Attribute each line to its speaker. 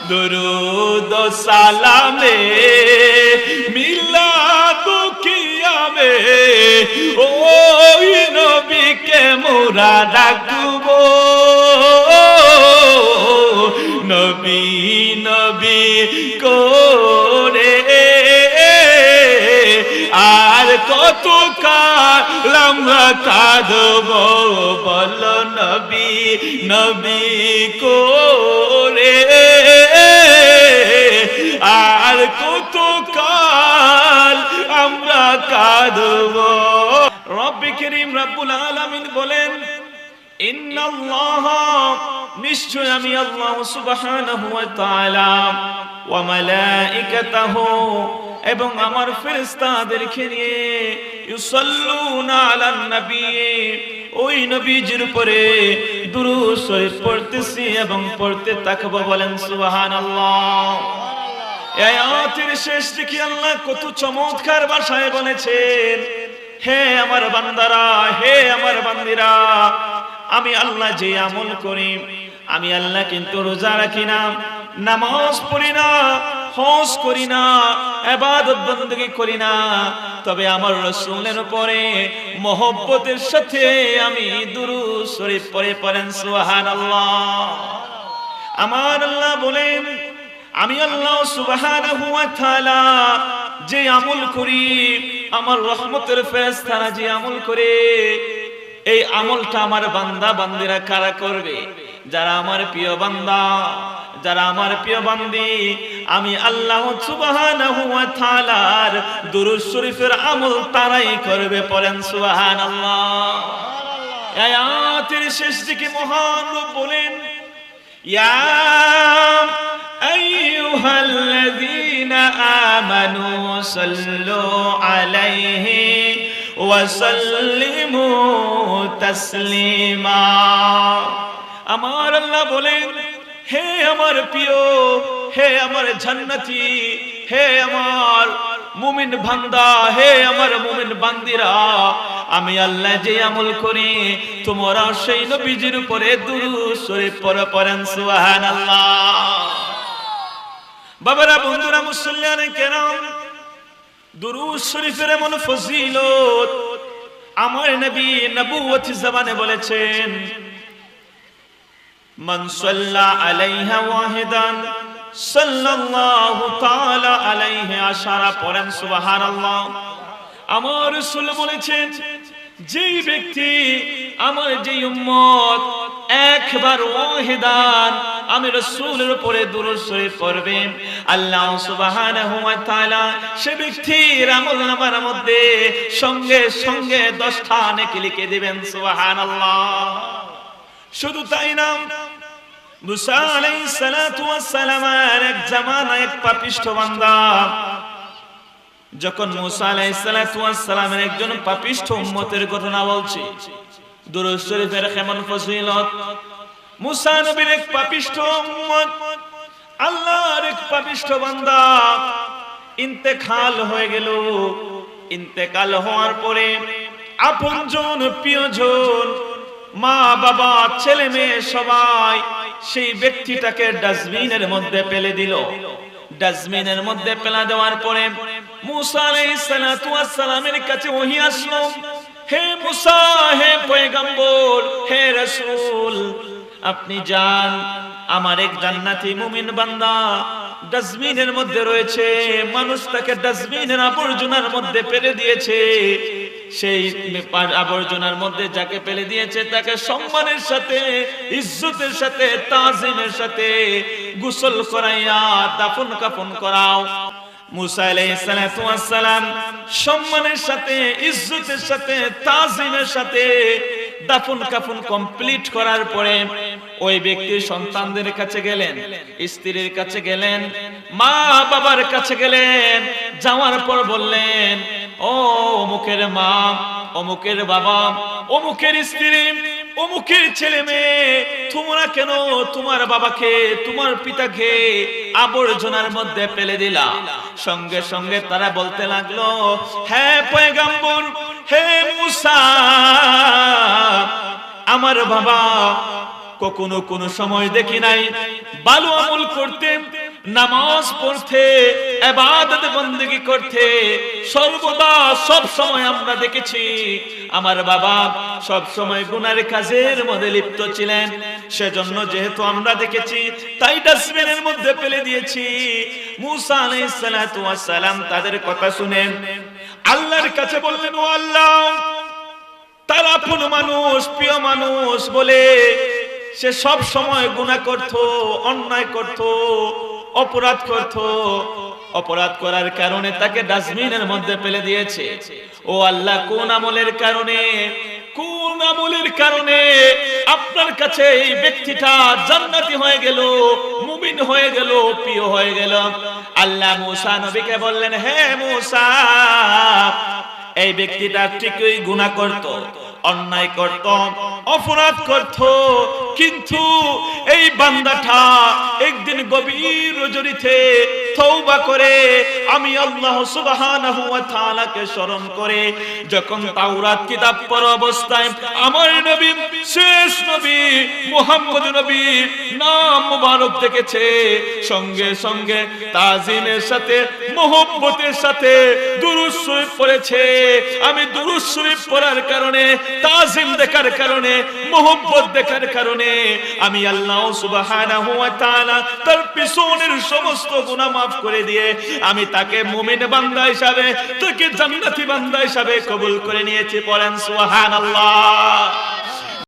Speaker 1: दुरूद सालामे मिलाद कियामे ओई नबी के मोरा डाकबो नबी नबी करे আর কত কাল আমরা কাঁদবো বলো নবী নবী করে আর কত কাল আমরা কাঁদবো রব্বে করিম রব্বুল আলামিন বলেন ইন্নাল্লাহ নিশ্চয় আমি আল্লাহ সুবহানাহু ওয়া তাআলা ওয়া মালাইকাতাহু এবং আমার ফেরেশতাদেরকে নিয়ে ইউসাল্লুনা আলান নবী ওই নবীজির উপরে দুরূদ শরীফ পড়তেছি এবং পড়তে থাকব বলেন সুবহানাল্লাহ। এই আয়াতের শেষ দিকে আল্লাহ কত চমৎকার ভাষায় বলেছেন হে আমার বান্দারা হে আমার বান্দিরা আমি আল্লাহ যে আমল করি আমি আল্লাহ কিন্তু রোজা রাখি না নামাজ পড়ি না হজ করি না ইবাদত বندگی করি না তবে আমার রাসূলের উপরে মহব্বতের সাথে আমি দুরূদ শরীফ পড়েন সুবহানাল্লাহ। আমার আল্লাহ বলেন আমি আল্লাহ সুবহানাহু ওয়া তাআলা যে আমল করি আমার রহমতের ফেরেশতারা যে আমল করে এই আমলটা আমার বান্দা বান্দিরা কারা করবে যারা আমার প্রিয় বান্দা যারা আমার প্রিয় বান্দি আমি আল্লাহ সুবহানাহু ওয়া তাআলার দুরূদ শরীফের আমল তারাই করবে পড়েন সুবহানাল্লাহ। এই আয়াতের শেষ দিকে মহান রব বলেন ইয়া আইয়ুহাল্লাযীনা আমানু সাল্লু আলাইহি ওয়া সাল্লিমু তাসলিমা। আমার আল্লাহ বলেন হে আমার প্রিয় হে আমার জান্নাতি হে আমার মুমিন বান্দা হে আমার মুমিন বান্দিরা আমি আল্লাহ যে আমল করি তোমরা সেই নবীজির উপরে দুরূদ শরীফ পড়েন সুবহানাল্লাহ। বাবারা বন্ধুরা মুসল্লিয়ানে কেরাম দুরূদ শরীফের এমন ফজিলত আমার নবী নবুয়তি জবানে বলেছেন মান সাল্লা আলাইহা ওয়াহিদান সাল্লাল্লাহু তাআলা আলাইহি আশারা পড়েন সুবহানাল্লাহ। আমার রাসূল বলেছেন যেই ব্যক্তি আমার যেই উম্মত একবার ওয়াহিদান আমি রাসূলের উপরে দুরূদ শরীফ পড়বে আল্লাহ সুবহানাহু ওয়া তাআলা সে ব্যক্তির আমলনামার মধ্যে সঙ্গে সঙ্গে 10টা নেকি লিখে দিবেন সুবহানাল্লাহ। শুধু তাই না মুসা আলাইহিস সালাতু ওয়াস সালামের এক জামানায় এক পাপিষ্ঠ বান্দা যখন মুসা আলাইহিস সালাতু ওয়াস সালামের একজন পাপিষ্ঠ উম্মতের ঘটনা বলছে দুরূদ শরীফের কেমন ফজিলত মুসা নবীর এক পাপিষ্ঠ উম্মত আল্লাহর এক পাপিষ্ঠ বান্দা ইন্তেকাল হয়ে গেল। ইন্তেকাল হওয়ার পরে আপনজন প্রিয়জন মা বাবা ছেলে মেয়ে সবাই সেই ব্যক্তিটাকে ডাস্টবিনের মধ্যে ফেলে দিল। ডাস্টবিনের মধ্যে ফেলা দেওয়ার পরে মুসা আলাইহিস সালাতু ওয়াস সালামের কাছে ওহী আসলো হে মুসা হে পয়গম্বর হে রাসূল আপনি যান আমার এক জান্নাতি মুমিন বান্দা ডাস্টবিনের মধ্যে রয়েছে মানুষ তাকে ডাস্টবিনের আবর্জনার মধ্যে ফেলে দিয়েছে সেই আবর্জনার মধ্যে যাকে ফেলে দিয়েছে তাকে সম্মানের সাথে ইজ্জতের সাথে তাজিমের সাথে গোসল করাইয়া দাফন কাফন করাও। মুসা আলাইহিস সালাতু ওয়াস সালাম সম্মানের সাথে ইজ্জতের সাথে তাজিমের সাথে দাফন কাফন কমপ্লিট করার পরে ওই ব্যক্তির সন্তানদের কাছে গেলেন স্ত্রীর কাছে গেলেন মা বাবার কাছে গেলেন যাওয়ার পর বললেন ও অমুকের মা অমুকের বাবা অমুকের স্ত্রী অমুকের ছেলে মেয়ে তোমরা কেন তোমার বাবাকে তোমার পিতাকে আবর্জনার মধ্যে ফেলে দিলা। সঙ্গে সঙ্গে তারা বলতে লাগলো হে পয়গম্বর হে মুসা আমার বাবা কখনো কোনো সময় দেখি নাই ভালো আমল করতেন নামাজ পড়তে, ইবাদত বندگی করতে, সর্বদা সব সময় আমরা দেখেছি আমার বাবা সব সময় গুনাহের কাজের মধ্যে লিপ্ত ছিলেন। সেজন্য যেহেতু আমরা দেখেছি তাই ডাস্টবিনের মধ্যে ফেলে দিয়েছি। মুসা আলাইহিস সালাতু ওয়াস সালাম তাদের কথা শুনে আল্লাহর কাছে বললেন, ও আল্লাহ, তার আপন মানুষ, প্রিয় মানুষ বলে সে সব সময় গুনাহ করত, অন্যায় করত, অপরাধ করত। অপরাধ করার কারণে তাকে ডাস্টবিনের মধ্যে ফেলে দিয়েছে। ও আল্লাহ, কোন আমলের কারণে, কোন আমলের কারণে আপনার কাছে এই ব্যক্তিটা জান্নাতি হয়ে গেল, মুমিন হয়ে গেল, প্রিয় হয়ে গেল? আল্লাহ মুসা নবীকে বললেন, হে মুসা, এই ব্যক্তিটা ঠিকই গুনাহ করত, অন্যায় করত, অপরাধ করত, কিন্তু এই বান্দাটা একদিন গভীর রজনীতে তওবা করে আমি আল্লাহ সুবহানাহু ওয়া তাআলাকে স্মরণ করে যখন তাওরাত কিতাব পড়া অবস্থায় আমার নবী, শেষ নবী মুহাম্মদ নবী নাম মুবারক দেখেছে, সঙ্গে সঙ্গে তাজিমের সাথে, মহব্বতের সাথে দুরূদ শরীফ পড়েছে। আমি দুরূদ শরীফ পড়ার কারণে, তাজিম দেখার কারণে, মহব্বত দেখার কারণে আমি আল্লাহ সুবহানাহু ওয়া তাআলা তার পিছনের সমস্ত গুনাহ মাফ করে দিয়ে আমি তাকে মুমিন বান্দা হিসাবে, তাকে জান্নাতি বান্দা হিসাবে কবুল করে নিয়েছি। পড়েন সুবহানাল্লাহ।